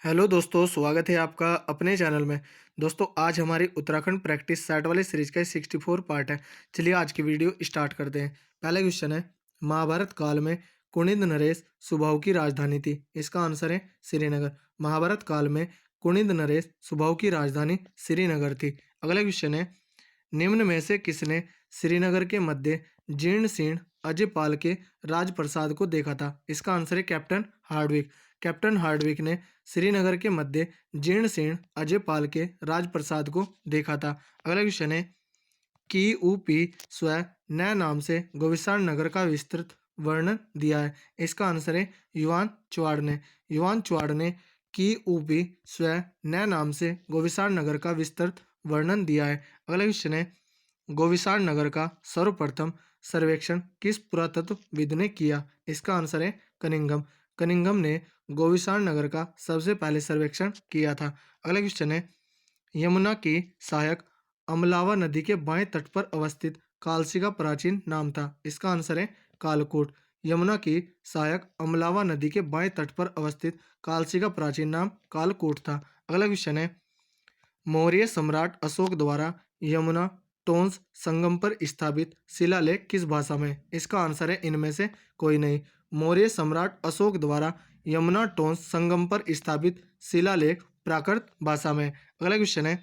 Hello दोस्तों, स्वागत है आपका अपने चैनल में। दोस्तों, आज हमारी उत्तराखंड प्रैक्टिस सेट वाले सीरीज का 64 पार्ट है। चलिए आज की वीडियो स्टार्ट करते हैं। पहला क्वेश्चन है, महाभारत काल में कुनिंद नरेश सुबाहु की राजधानी थी। इसका आंसर है श्रीनगर। महाभारत काल में कुनिंद नरेश सुबाहु की राजधानी श्रीनगर थी। अगला क्वेश्चन है, निम्न में से किसने श्रीनगर के मध्य जीर्ण शीर्ण अजयपाल के राजप्रसाद को देखा था? इसका आंसर है कैप्टन हार्डविक। कैप्टन हार्डविक ने श्रीनगर के मध्य जीर्ण शीर्ण अजयपाल के राजप्रसाद को देखा था। अगला क्वेश्चन है, कि ऊपी स्व नए नाम से गोविसाण नगर का विस्तृत वर्णन दिया है। इसका आंसर है युवान चुआड़ ने। युवान चुआड़ ने की ऊपी स्व नए नाम से गोविसाण नगर का विस्तृत वर्णन दिया है। अगला क्वेश्चन है, गोविसाण नगर का सर्वप्रथम सर्वेक्षण किस पुरातत्वविद ने किया? इसका आंसर है कनिंघम। कनिंघम ने गोविसाण नगर का सबसे पहले सर्वेक्षण किया था। अगला क्वेश्चन है, यमुना की सहायक अमलावा नदी के बाएं तट पर अवस्थित कालसी का प्राचीन नाम था। इसका आंसर है कालकोट। यमुना की सहायक अमलावा नदी के बाएं तट पर अवस्थित कालसी का प्राचीन नाम कालकोट था। अगला क्वेश्चन है, मौर्य सम्राट अशोक द्वारा यमुना टोंस संगम पर स्थापित शिलालेख किस भाषा में? इसका आंसर है इनमें से कोई नहीं। मौर्य सम्राट अशोक द्वारा यमुना टोंस संगम पर स्थापित शिलालेख प्राकृत भाषा में। अगला क्वेश्चन है,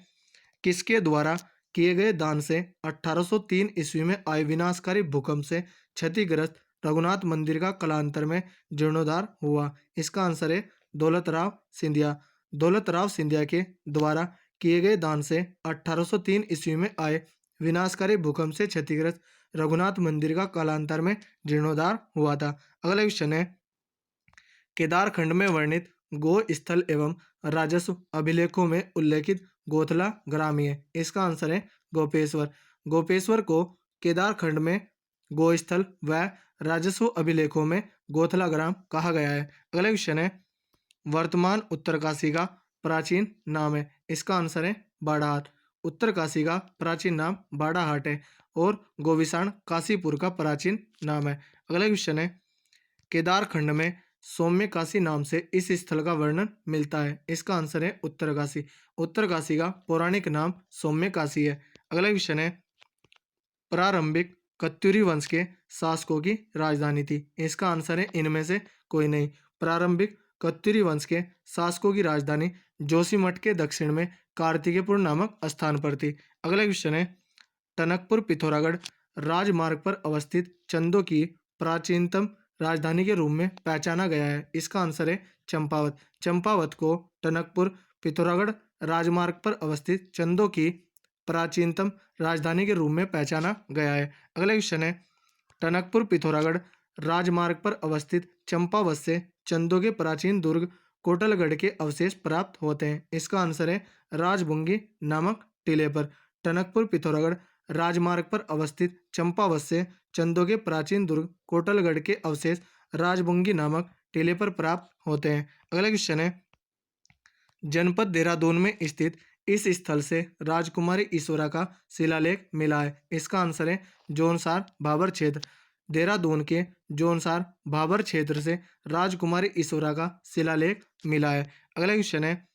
किसके द्वारा किए गए दान से 1803 ईस्वी में आए विनाशकारी भूकंप से क्षतिग्रस्त रघुनाथ मंदिर का कालांतर में जीर्णोद्धार हुआ? इसका आंसर है दौलत राव सिंधिया। दौलत राव सिंधिया के द्वारा किए गए दान से 1803 ईस्वी में आए विनाशकारी भूकंप से क्षतिग्रस्त रघुनाथ मंदिर का कालांतर में जीर्णोद्धार हुआ था। अगला क्वेश्चन है, केदारखंड में वर्णित गो स्थल एवं राजस्व अभिलेखों में उल्लेखित गोथला ग्रामीय है। इसका आंसर है गोपेश्वर। गोपेश्वर को केदारखंड में गोस्थल व राजस्व अभिलेखों में गोथला ग्राम कहा गया है। अगला क्वेश्चन है, वर्तमान उत्तरकाशी का प्राचीन नाम है। इसका आंसर है बाड़ाहाट। उत्तरकाशी का प्राचीन नाम बाड़ाहाट है और गोविसाण काशीपुर का प्राचीन नाम है। अगला क्वेश्चन है, केदारखंड में सौम्य काशी नाम से इस स्थल का वर्णन मिलता है। इसका आंसर है उत्तरकाशी। उत्तरकाशी का पौराणिक नाम सौम्य काशी है। अगला क्वेश्चन है, प्रारंभिक कत्यूरी वंश के शासकों की राजधानी थी। इसका आंसर है इनमें से कोई नहीं। प्रारंभिक कत्यूरी वंश के शासकों की राजधानी जोशीमठ के दक्षिण में कार्तिकेयपुर नामक स्थान पर थी। अगला क्वेश्चन है, टनकपुर पिथौरागढ़ राजमार्ग पर अवस्थित चंदों की प्राचीनतम राजधानी के रूप में पहचाना गया है। इसका आंसर है चंपावत। चंपावत को टनकपुर पिथौरागढ़ राजमार्ग पर अवस्थित चंदों की प्राचीनतम राजधानी के रूप में पहचाना गया है। अगला क्वेश्चन है, टनकपुर पिथौरागढ़ राजमार्ग पर अवस्थित चंपावत से चंदों के प्राचीन दुर्ग कोटलगढ़ के अवशेष प्राप्त होते हैं। इसका आंसर है राजबुंगी नामक टीले पर। टनकपुर पिथौरागढ़ राजमार्ग पर अवस्थित चंपावत से चंदों के प्राचीन दुर्ग कोटलगढ़ के अवशेष राजबुंगी नामक टीले पर प्राप्त होते हैं। अगला क्वेश्चन है, जनपद देहरादून में स्थित इस स्थल से राजकुमारी ईश्वरा का शिलालेख मिला है। इसका आंसर है जोनसार भाबर क्षेत्र। देहरादून के जोनसार भाबर क्षेत्र से राजकुमारी ईश्वरा का शिलालेख मिला है। अगला क्वेश्चन है,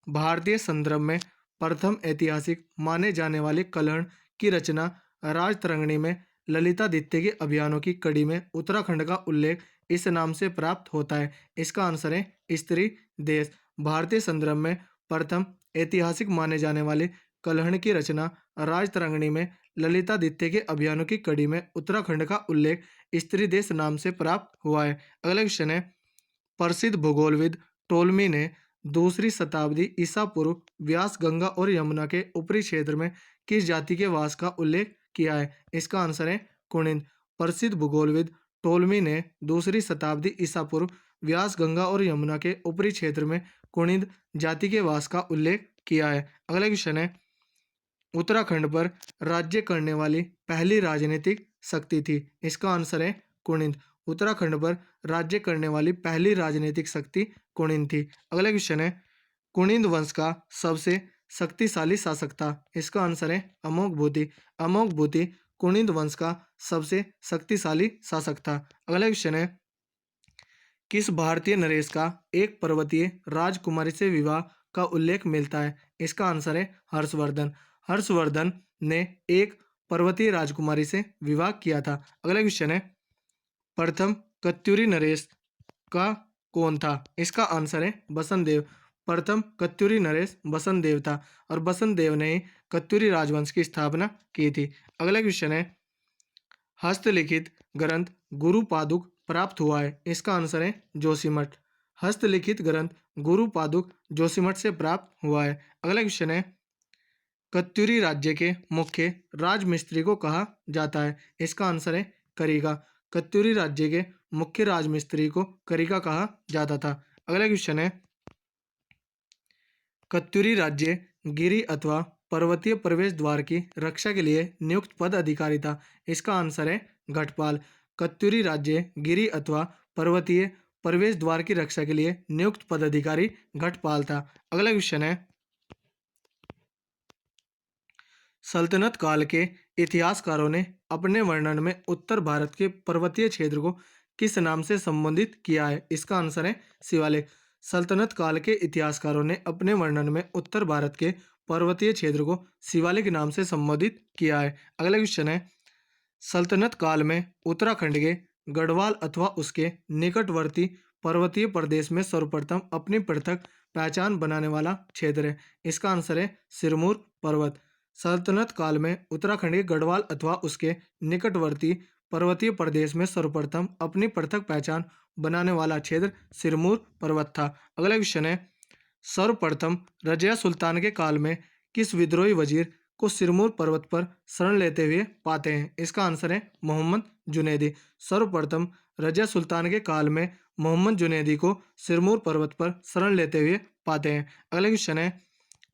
भारतीय संदर्भ में प्रथम ऐतिहासिक माने जाने वाले कलहण की रचना राजतरंगिणी में ललितादित्य के अभियानों की कड़ी में उत्तराखंड का उल्लेख इस नाम से प्राप्त होता है। इसका आंसर है स्त्री देश। भारतीय संदर्भ में प्रथम ऐतिहासिक माने जाने वाले कलहण की रचना राजतरंगिणी में ललितादित्य के अभियानों की कड़ी में उत्तराखंड का उल्लेख स्त्री देश नाम से प्राप्त हुआ है। अगला क्वेश्चन है, प्रसिद्ध भूगोलविद टोलमी ने दूसरी शताब्दी ईसा पूर्व व्यास गंगा और यमुना के ऊपरी क्षेत्र में किस जाति के वास का उल्लेख किया है? इसका आंसर है कुनिंद। प्रसिद्ध भूगोलविद टोलमी ने दूसरी शताब्दी ईसा पूर्व व्यास गंगा और यमुना के ऊपरी क्षेत्र में कुनिंद जाति के वास का उल्लेख किया है। अगला क्वेश्चन है, उत्तराखंड पर राज्य करने वाली पहली राजनीतिक शक्ति थी। इसका आंसर है कुनिंद। उत्तराखंड पर राज्य करने वाली पहली राजनीतिक शक्ति कुनिंद थी। अगला क्वेश्चन है, कुनिंद वंश का सबसे शक्तिशाली शासक था। इसका आंसर है अमोघ भूति। अमोघ भूति कुनिंद वंश का सबसे शक्तिशाली शासक था। अगला क्वेश्चन है, किस भारतीय नरेश का एक पर्वतीय राजकुमारी से विवाह का उल्लेख मिलता है? इसका आंसर है हर्षवर्धन। हर्षवर्धन ने एक पर्वतीय राजकुमारी से विवाह किया था। अगला क्वेश्चन है, प्रथम कत्यूरी नरेश का कौन था? इसका आंसर है बसंत देव। प्रथम कत्यूरी नरेश बसंत देव था और बसंत देव ने ही कत्यूरी राजवंश की स्थापना की थी। अगला क्वेश्चन है, हस्तलिखित ग्रंथ गुरु पादुक प्राप्त हुआ है? इसका आंसर है जोशीमठ। हस्तलिखित ग्रंथ गुरु पादुक जोशीमठ से प्राप्त हुआ है। अगला क्वेश्चन है, कत्यूरी राज्य के मुख्य राजमिस्त्री को कहा जाता है? इसका आंसर है करिका। कत्यूरी राज्य के मुख्य राजमिस्त्री को करिका कहा जाता था। अगला क्वेश्चन है, कत्यूरी राज्य गिरी अथवा पर्वतीय प्रवेश द्वार की रक्षा के लिए नियुक्त पद अधिकारी था? इसका आंसर है घटपाल। कत्यूरी राज्य गिरी अथवा पर्वतीय प्रवेश द्वार की रक्षा के लिए नियुक्त पदाधिकारी घटपाल था। अगला क्वेश्चन है, सल्तनत काल के इतिहासकारों ने अपने वर्णन में उत्तर भारत के पर्वतीय क्षेत्र को किस नाम से संबोधित किया है? इसका आंसर है शिवालिक। सल्तनत काल के इतिहासकारों ने अपने वर्णन में उत्तर भारत के पर्वतीय क्षेत्र को शिवालिक नाम से संबोधित किया है। अगला क्वेश्चन है, सल्तनत काल में उत्तराखंड के गढ़वाल अथवा उसके निकटवर्ती पर्वतीय प्रदेश में सर्वप्रथम अपनी पृथक पहचान बनाने वाला क्षेत्र है? इसका आंसर है सिरमौर पर्वत। सल्तनत काल में उत्तराखंड के गढ़वाल अथवा उसके निकटवर्ती पर्वतीय प्रदेश में सर्वप्रथम अपनी पृथक पहचान बनाने वाला क्षेत्र सिरमौर पर्वत था। अगला क्वेश्चन है, सर्वप्रथम रजिया सुल्तान के काल में किस विद्रोही वजीर को सिरमौर पर्वत पर शरण लेते हुए पाते हैं? इसका आंसर है मोहम्मद जुनैदी। सर्वप्रथम रजिया सुल्तान के काल में मोहम्मद जुनैदी को सिरमौर पर्वत पर शरण लेते हुए पाते हैं। अगला क्वेश्चन है,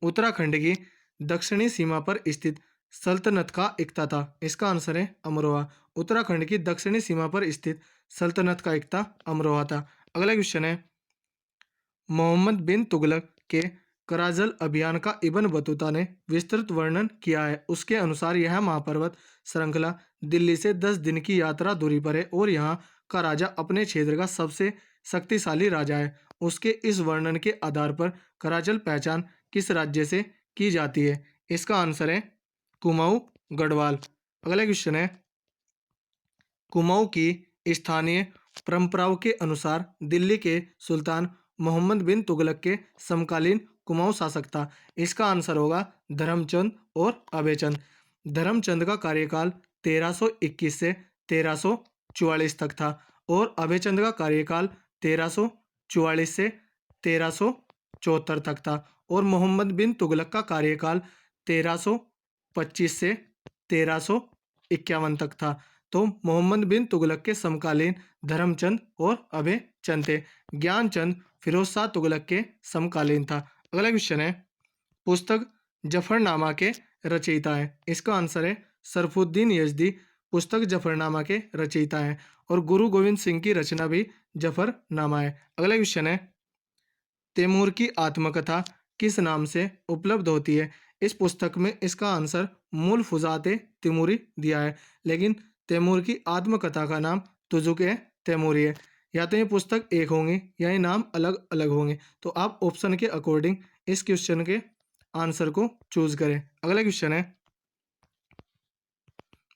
उत्तराखंड की दक्षिणी सीमा पर स्थित सल्तनत का इक्ता था? इसका आंसर है अमरोहा। उत्तराखंड की दक्षिणी सीमा पर स्थित सल्तनत का इक्ता अमरोहा था। अगला क्वेश्चन है, मोहम्मद बिन तुगलक के कराजल अभियान का इब्न बतूता ने विस्तृत वर्णन किया है। उसके अनुसार यह महापर्वत श्रृंखला दिल्ली से 10 दिन की यात्रा दूरी पर है और यहाँ का राजा अपने क्षेत्र का सबसे शक्तिशाली राजा है। उसके इस वर्णन के आधार पर कराचल पहचान किस राज्य से की जाती है? इसका आंसर है कुमाऊं गढ़वाल। अगला क्वेश्चन है, कुमाऊं की स्थानीय परंपराओं के अनुसार दिल्ली के सुल्तान मोहम्मद बिन तुगलक के समकालीन कुमाऊं शासक था? इसका आंसर होगा धर्मचंद और अभयचंद। धर्मचंद का कार्यकाल 1321 से 1344 तक था और अभयचंद का कार्यकाल 1344 से 1374 तक था और मोहम्मद बिन तुगलक का कार्यकाल 1325 से 1351 तक था। तो मोहम्मद बिन तुगलक के समकालीन धर्मचंद और अभयचंद थे। ज्ञानचंद फिरोज शाह तुगलक के समकालीन था। अगला क्वेश्चन है, पुस्तक जफरनामा के रचयिता है? इसका आंसर है सरफुद्दीन यजदी पुस्तक जफरनामा के रचयिता हैं और गुरु गोविंद सिंह की रचना भी जफरनामा है। अगला क्वेश्चन है, तैमूर की आत्मकथा किस नाम से उपलब्ध होती है? इस पुस्तक में इसका आंसर मूल फुजाते तिमूरी दिया है, लेकिन तैमूर की आत्मकथा का नाम तुजुक-ए तैमूरी है। या तो ये पुस्तक एक होंगे या ये नाम अलग अलग होंगे, तो आप ऑप्शन के अकॉर्डिंग इस क्वेश्चन के आंसर को चूज करें। अगला क्वेश्चन है,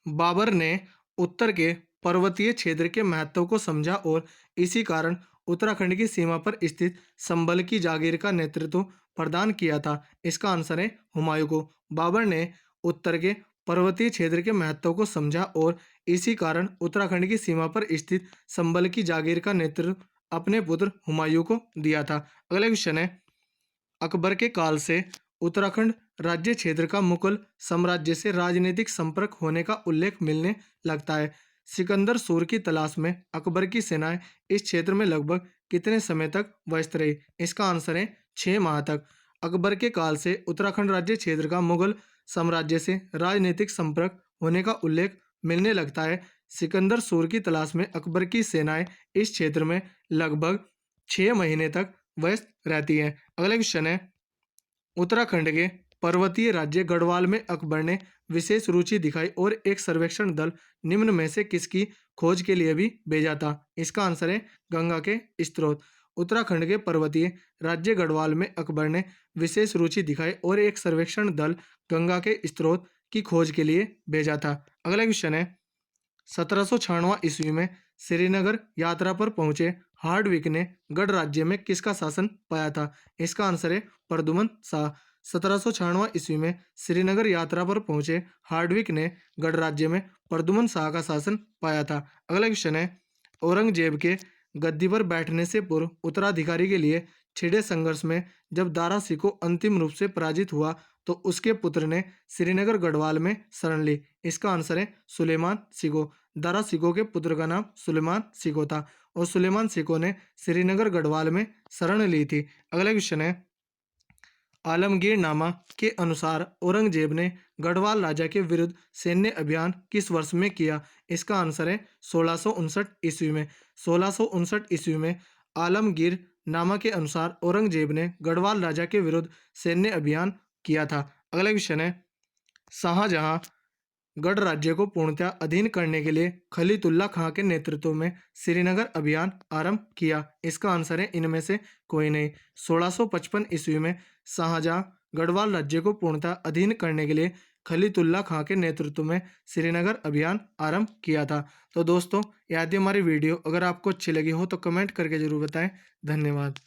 बाबर ने उत्तर के पर्वतीय क्षेत्र के महत्व को समझा और इसी कारण उत्तराखंड की सीमा पर स्थित संभल की जागीर का नेतृत्व प्रदान किया था? इसका आंसर है हुमायूं को। बाबर ने उत्तर के पर्वतीय क्षेत्र के महत्व को समझा और इसी कारण उत्तराखंड की सीमा पर स्थित संभल की जागीर का नेतृत्व अपने पुत्र हुमायूं को दिया था। अगला क्वेश्चन है, अकबर के काल से उत्तराखंड राज्य क्षेत्र का मुगल साम्राज्य से राजनीतिक संपर्क होने का उल्लेख मिलने लगता है। सिकंदर सूर की तलाश में अकबर की सेनाएं इस क्षेत्र में लगभग कितने समय तक व्यस्त रही? इसका आंसर है 6 माह तक। अकबर के काल से उत्तराखंड राज्य क्षेत्र का मुगल साम्राज्य से राजनीतिक संपर्क होने का उल्लेख मिलने लगता है। सिकंदर सूर की तलाश में अकबर की सेनाएं इस क्षेत्र में लगभग 6 महीने तक व्यस्त रहती हैं। अगला क्वेश्चन है, उत्तराखंड के पर्वतीय राज्य गढ़वाल में अकबर ने विशेष रुचि दिखाई और एक सर्वेक्षण दल निम्न में से किसकी खोज के लिए भी भेजा था? इसका आंसर है गंगा के स्रोत। उत्तराखंड के पर्वतीय राज्य गढ़वाल में अकबर ने विशेष रुचि दिखाई और एक सर्वेक्षण दल गंगा के स्रोत की खोज के लिए भेजा था। अगला क्वेश्चन है 1796 ईस्वी में श्रीनगर यात्रा पर पहुंचे हार्डविक ने गढ़ राज्य में किसका शासन पाया था? इसका आंसर है प्रद्युमन शाह। 1796 ईस्वी में श्रीनगर यात्रा पर पहुंचे हार्डविक ने गढ़ राज्य में प्रद्युमन शाह का शासन पाया था। अगला क्वेश्चन है औरंगजेब के गद्दी पर बैठने से पूर्व उत्तराधिकारी के लिए छिड़े संघर्ष में जब दारा सिकोह अंतिम रूप से पराजित हुआ तो उसके पुत्र ने श्रीनगर गढ़वाल में शरण ली। इसका आंसर है सुलेमान सिकोह। दारा सिकोह के पुत्र का नाम सुलेमान सिकोह था और सुलेमान सिकोह ने श्रीनगर गढ़वाल में शरण ली थी। अगला क्वेश्चन है आलमगीरनामा के अनुसार औरंगजेब ने गढ़वाल राजा के विरुद्ध सैन्य अभियान किस वर्ष में किया? इसका आंसर है 1659 ईस्वी में। 1659 ईस्वी में आलमगीर नामा के अनुसार औरंगजेब ने गढ़वाल राजा के विरुद्ध सैन्य अभियान किया था। अगला क्वेश्चन है शाहजहां गढ़ राज्य को पूर्णतः अधीन करने के लिए खलीतुल्ला खां के नेतृत्व में श्रीनगर अभियान आरंभ किया। इसका आंसर है इनमें से कोई नहीं। 1655 ईस्वी में शाहजहां गढ़वाल राज्य को पूर्णतः अधीन करने के लिए खलीतुल्ला खां के नेतृत्व में श्रीनगर अभियान आरंभ किया था। तो दोस्तों, यदि हमारी वीडियो अगर आपको अच्छी लगी हो तो कमेंट करके जरूर बताएं। धन्यवाद।